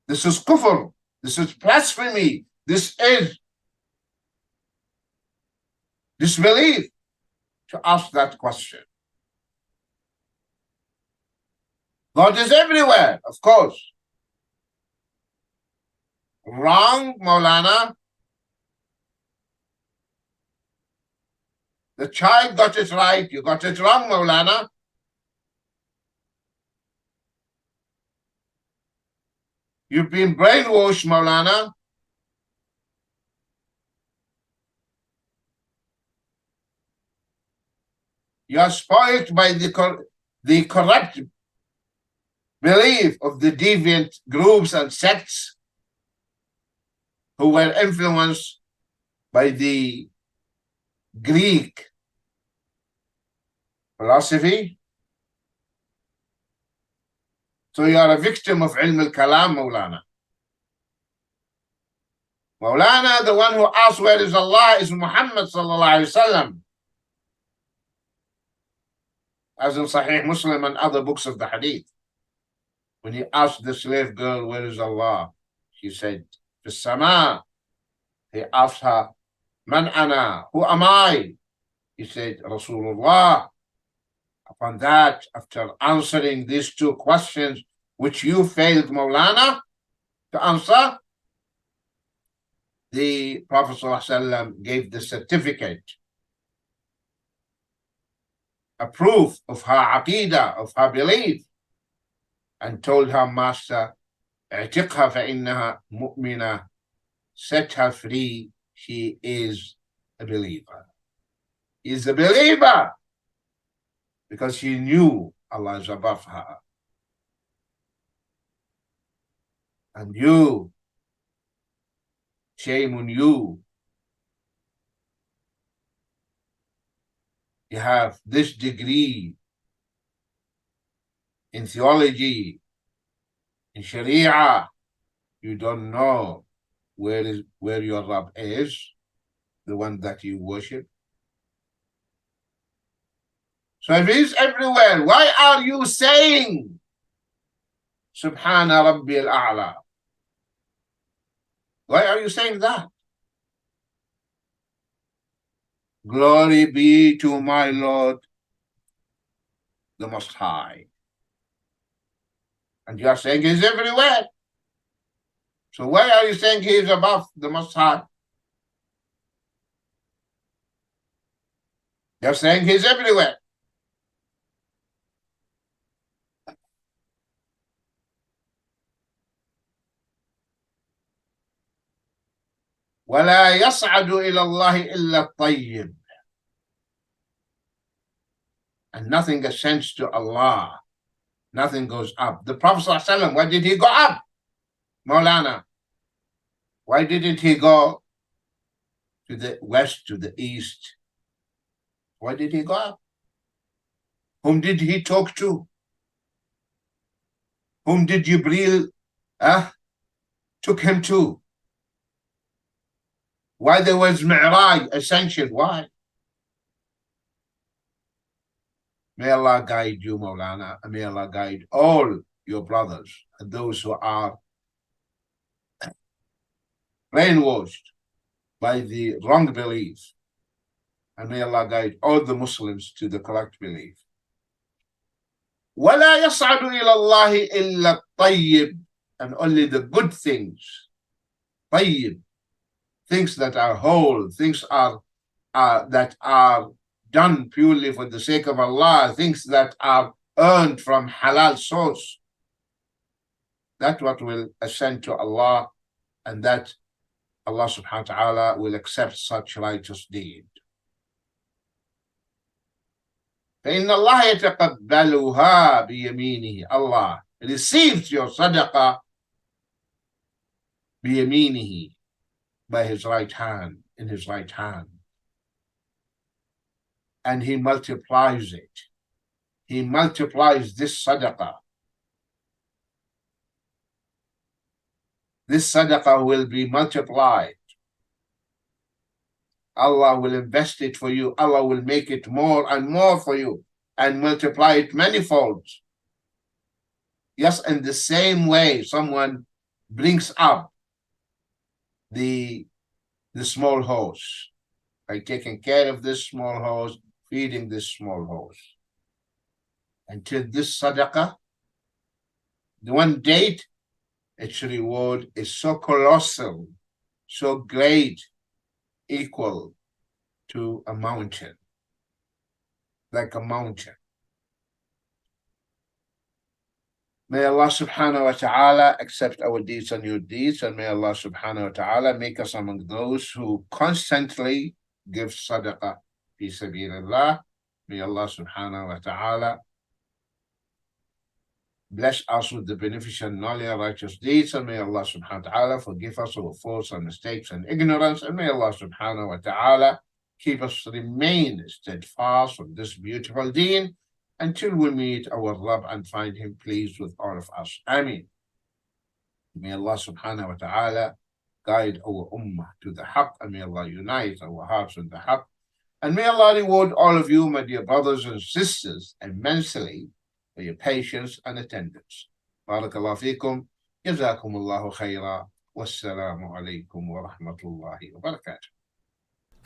This is kufr. This is blasphemy. This is disbelief. To ask that question. God is everywhere, of course. Wrong, Maulana. The child got it right. You got it wrong, Maulana. You've been brainwashed, Maulana. You are spoiled by the corrupt belief of the deviant groups and sects who were influenced by the Greek philosophy. So you are a victim of ilm al-kalam, Maulana. Maulana, the one who asks where is Allah, is Muhammad sallallahu alaihi wasallam, as in Sahih Muslim and other books of the Hadith. When he asked the slave girl, where is Allah? She said, Fi sama. He asked her, Man ana? Who am I? He said, Rasulullah. Upon that, after answering these two questions, which you failed, Maulana, to answer, the Prophet ﷺ gave the certificate, a proof of her aqidah, of her belief, and told her master, اعتقها فإنها مؤمنة, set her free, she is a believer. He is a believer because she knew Allah is above her. And you, shame on you. You have this degree in theology, in Sharia. You don't know where your Rabb is, the one that you worship. So if he's everywhere, why are you saying Subhana Rabbi al-A'la? Why are you saying that? Glory be to my Lord, the Most High. And you are saying he's everywhere. So why are you saying he is above the Most High? You're saying he's everywhere. ولا يصعد إلى الله إلا الطيب. And nothing ascends to Allah. Nothing goes up. The Prophet ﷺ, why did he go up? Maulana, why didn't he go to the west, to the east? Why did he go up? Whom did he talk to? Whom did Jibreel took him to? Why there was Mi'raj, ascension? Why? May Allah guide you, Maulana, and may Allah guide all your brothers and those who are brainwashed by the wrong belief. And may Allah guide all the Muslims to the correct belief. وَلَا يَصْعَدُ إِلَى اللَّهِ إِلَّا الطَّيِّبِ, and only the good things. طيب, things that are whole, things that are done purely for the sake of Allah, things that are earned from halal source. That's what will ascend to Allah, and that Allah subhanahu wa ta'ala will accept such righteous deed. فإن الله يتقبلها بيمينه. Allah receives your sadaqah بيمينه, by his right hand, in his right hand. And he multiplies it. He multiplies this sadaqah. This sadaqah will be multiplied. Allah will invest it for you. Allah will make it more and more for you and multiply it manifold. Yes, in the same way someone brings up the small horse by taking care of this small horse, feeding this small horse. Until this sadaqah, the one date, its reward is so colossal, so great, equal to a mountain, like a mountain. May Allah subhanahu wa ta'ala accept our deeds and your deeds, and may Allah subhanahu wa ta'ala make us among those who constantly give sadaqah fi sabilillah. May Allah subhanahu wa ta'ala bless us with the beneficial knowledge and righteous deeds, and may Allah subhanahu wa ta'ala forgive us our faults and mistakes and ignorance, and may Allah subhanahu wa ta'ala keep us remain steadfast on this beautiful deen until we meet our Rabb and find him pleased with all of us. Ameen. May Allah subhanahu wa ta'ala guide our ummah to the haqq, and may Allah unite our hearts in the haqq, and may Allah reward all of you, my dear brothers and sisters, immensely for your patience and attendance. Barakallahu feekum, jazakumullahu khaira, wassalamu alaikum wa rahmatullahi wa barakatuh.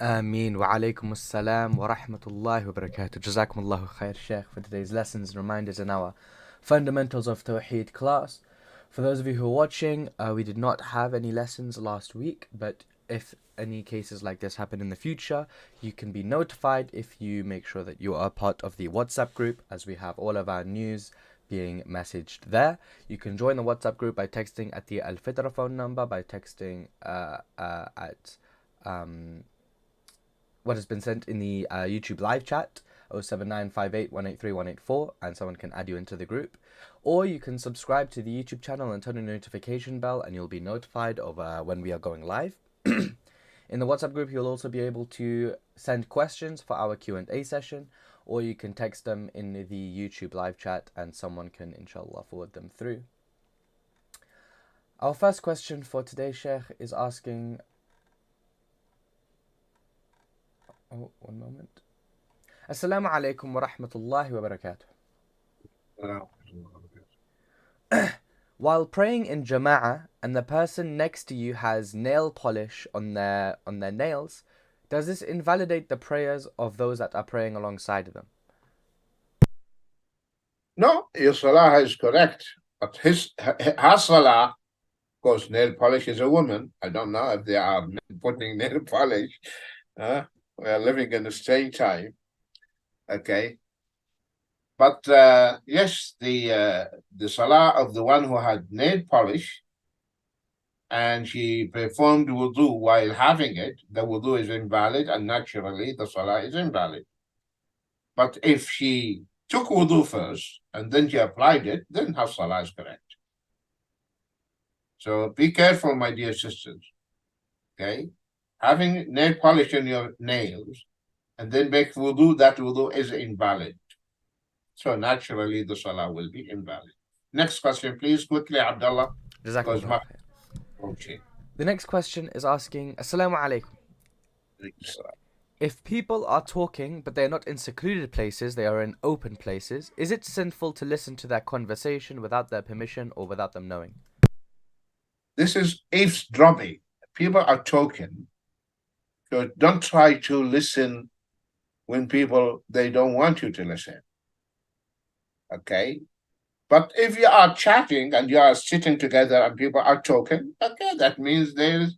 Ameen wa alaykum assalam wa rahmatullahi wa barakatuh. Jazakumullahu khair, Sheikh, for today's lessons and reminders in our Fundamentals of Tawheed class. For those of you who are watching, we did not have any lessons last week, but if any cases like this happen in the future, you can be notified if you make sure that you are part of the WhatsApp group, as we have all of our news being messaged there. You can join the WhatsApp group by texting at the Al-Fitrah phone number, by texting at what has been sent in the YouTube live chat, 07958183184, and someone can add you into the group. Or you can subscribe to the YouTube channel and turn on the notification bell, and you'll be notified of when we are going live. In the WhatsApp group, you'll also be able to send questions for our Q&A session, or you can text them in the YouTube live chat and someone can, inshallah, forward them through. Our first question for today, Sheikh, is asking... Oh, one moment. Assalamu alaikum wa rahmatullahi wa barakatuh. While praying in Jama'ah and the person next to you has nail polish on their nails, does this invalidate the prayers of those that are praying alongside of them? No, your salah is correct. But her salah, of course, nail polish is a woman. I don't know if they are putting nail polish. We are living in a strange time. Okay. But yes, the salah of the one who had nail polish and she performed wudu while having it, the wudu is invalid, and naturally the salah is invalid. But if she took wudu first and then she applied it, then her salah is correct. So be careful, my dear sisters. Okay? Having nail polish on your nails and then make wudu, that wudu is invalid. So naturally, the salah will be invalid. Next question, please, quickly, Abdullah. Okay. The next question is asking, Assalamu alaikum. If people are talking, but they are not in secluded places, they are in open places, is it sinful to listen to their conversation without their permission or without them knowing? This is eavesdropping. People are talking, So don't try to listen when people, they don't want you to listen. Okay? But if you are chatting and you are sitting together and people are talking, okay, that means there's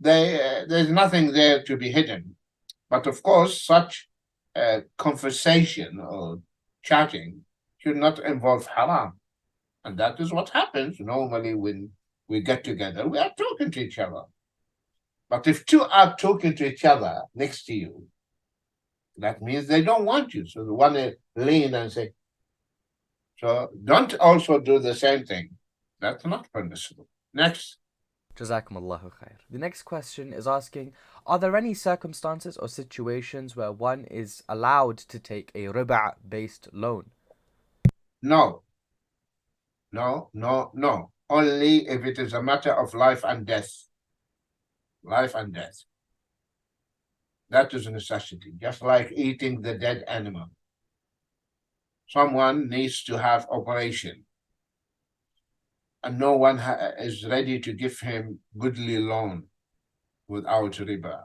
nothing there to be hidden. But of course, such conversation or chatting should not involve haram. And that is what happens normally when we get together. We are talking to each other. But if two are talking to each other next to you, that means they don't want you. So they want to lean and say, so don't also do the same thing. That's not permissible. Next. Jazakumullahu khair. The next question is asking, are there any circumstances or situations where one is allowed to take a riba-based loan? No. No. Only if it is a matter of life and death. Life and death. That is a necessity, just like eating the dead animal. Someone needs to have operation, and no one is ready to give him goodly loan without riba,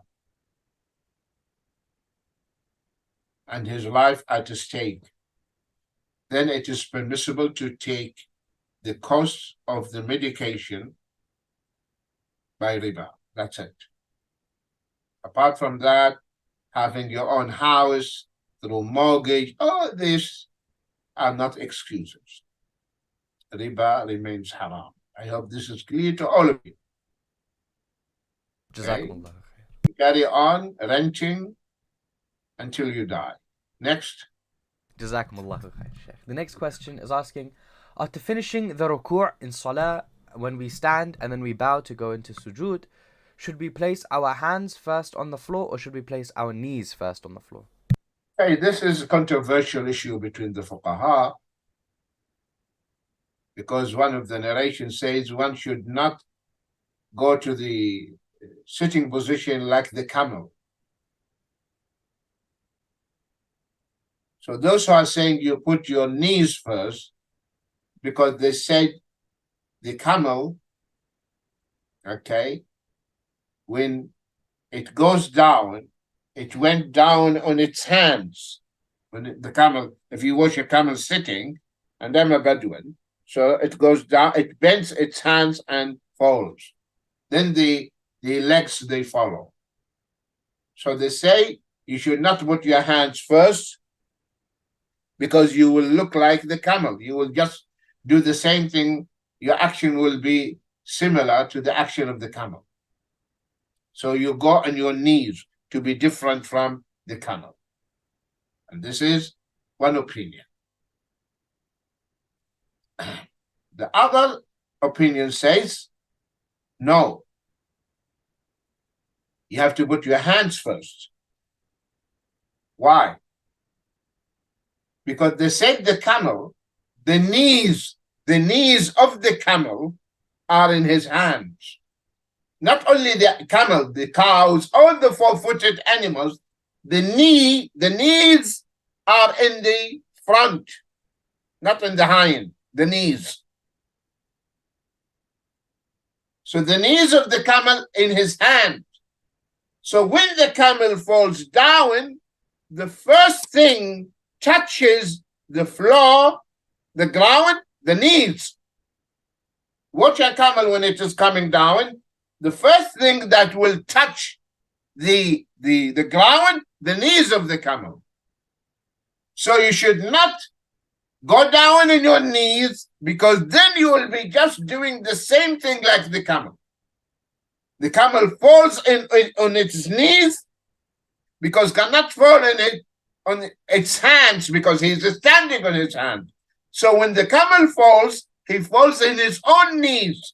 and his life at stake. Then it is permissible to take the cost of the medication by riba. That's it. Apart from that, having your own house through mortgage, all these are not excuses. Riba remains haram. I hope this is clear to all of you. Okay? You carry on renting until you die. Next. Jazakumullahu khair, Sheikh. The next question is asking, after finishing the ruku' in salah, when we stand and then we bow to go into sujood, should we place our hands first on the floor or should we place our knees first on the floor? Hey, this is a controversial issue between the fuqaha, because one of the narrations says one should not go to the sitting position like the camel. So those who are saying you put your knees first, because they said the camel, okay, when it goes down, it went down on its hands. When the camel, if you watch a camel sitting, and I'm a Bedouin, so it goes down, it bends its hands and falls. Then the legs, they follow. So they say you should not put your hands first, because you will look like the camel. You will just do the same thing. Your action will be similar to the action of the camel. So you go on your knees to be different from the camel. And this is one opinion. The other opinion says, no. You have to put your hands first. Why? Because they said the camel, the knees of the camel are in his hands. Not only the camel, the cows, all the four-footed animals, the knees are in the front, not in the hind, the knees. So the knees of the camel in his hand. So when the camel falls down, the first thing touches the floor, the ground, the knees. Watch a camel when it is coming down. The first thing that will touch the ground, the knees of the camel. So you should not go down on your knees, because then you will be just doing the same thing like the camel. The camel falls on its knees, because cannot fall on its hands, because he is standing on his hand. So when the camel falls, he falls in his own knees.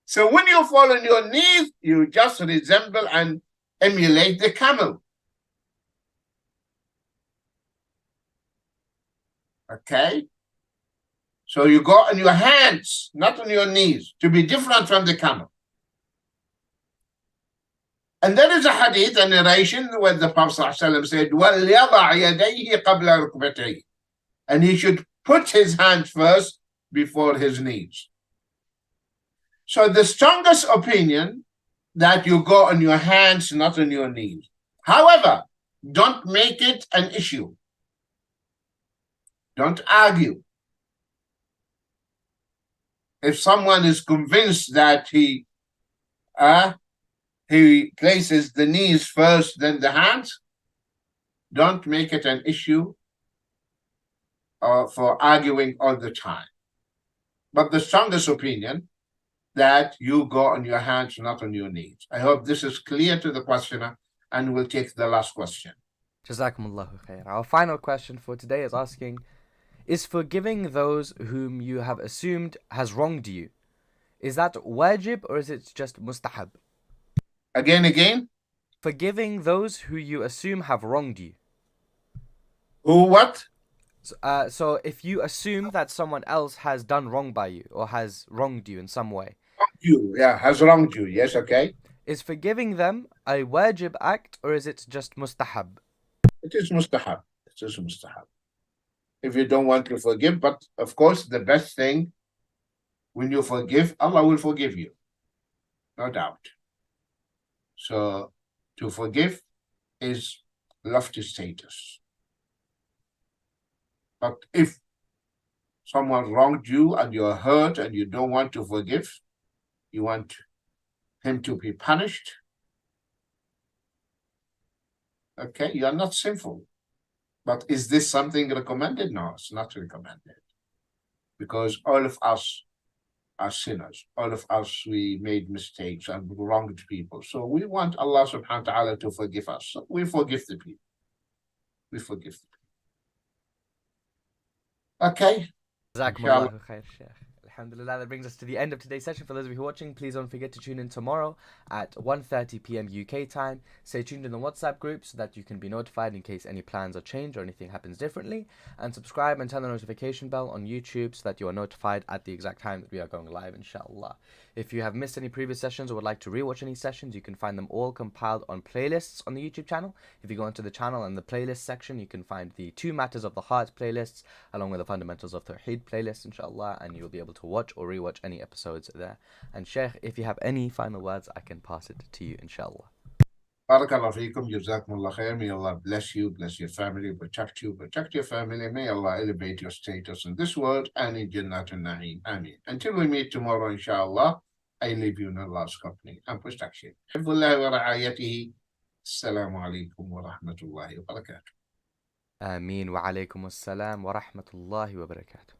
So when you fall on your knees, you just resemble and emulate the camel. Okay? So you go on your hands, not on your knees, to be different from the camel. And there is a hadith, a narration, where the Prophet ﷺ said, وَلْيَضَعْ يَدَيْهِ قَبْلَ رُكْبَتَيْهِ, and he should put his hands first before his knees. So the strongest opinion that you go on your hands, not on your knees. However, don't make it an issue. Don't argue. If someone is convinced that he places the knees first, then the hands, don't make it an issue for arguing all the time. But the strongest opinion, that you go on your hands, not on your knees. I hope this is clear to the questioner, and we'll take the last question. Jazakumullahu khair. Our final question for today is asking, is forgiving those whom you have assumed has wronged you, is that wajib or is it just mustahab? Again? Forgiving those who you assume have wronged you. Who what? So if you assume that someone else has done wrong by you or has wronged you in some way. Has wronged you. Yes, okay. Is forgiving them a wajib act or is it just mustahab? It is mustahab. It is mustahab. If you don't want to forgive, but of course, the best thing, when you forgive, Allah will forgive you. No doubt. So to forgive is lofty status. But if someone wronged you and you're hurt and you don't want to forgive, you want him to be punished, okay, you are not sinful. But is this something recommended? No, it's not recommended. Because all of us are sinners. All of us, we made mistakes and wronged people. So we want Allah subhanahu wa ta'ala to forgive us. So we forgive the people. We forgive the people. Okay. Jazakumullahu khair, Sheikh. Alhamdulillah, that brings us to the end of today's session. For those of you watching, please don't forget to tune in tomorrow at 1:30 p.m. UK time. Stay tuned in the WhatsApp group so that you can be notified in case any plans are changed or anything happens differently. And subscribe and turn the notification bell on YouTube so that you are notified at the exact time that we are going live, inshallah. If you have missed any previous sessions or would like to rewatch any sessions, you can find them all compiled on playlists on the YouTube channel. If you go into the channel and the playlist section, you can find the 2 Matters of the Heart playlists along with the Fundamentals of Tawheed playlist, inshallah, and you'll be able to watch or rewatch any episodes there. And Sheikh, if you have any final words, I can pass it to you, inshallah. Barakallahu feekum, jazakumullah khair. May Allah bless you, bless your family, protect you, protect your family. May Allah elevate your status in this world and in Jannatul Naeem. Ameen. Until we meet tomorrow, inshallah, I leave you in Allah's company and protection. Hifdullah wa ra'ayatihi. Assalamu alaikum wa rahmatullahi wa barakatuh. Ameen wa alaykum assalam wa rahmatullahi wa barakatuh.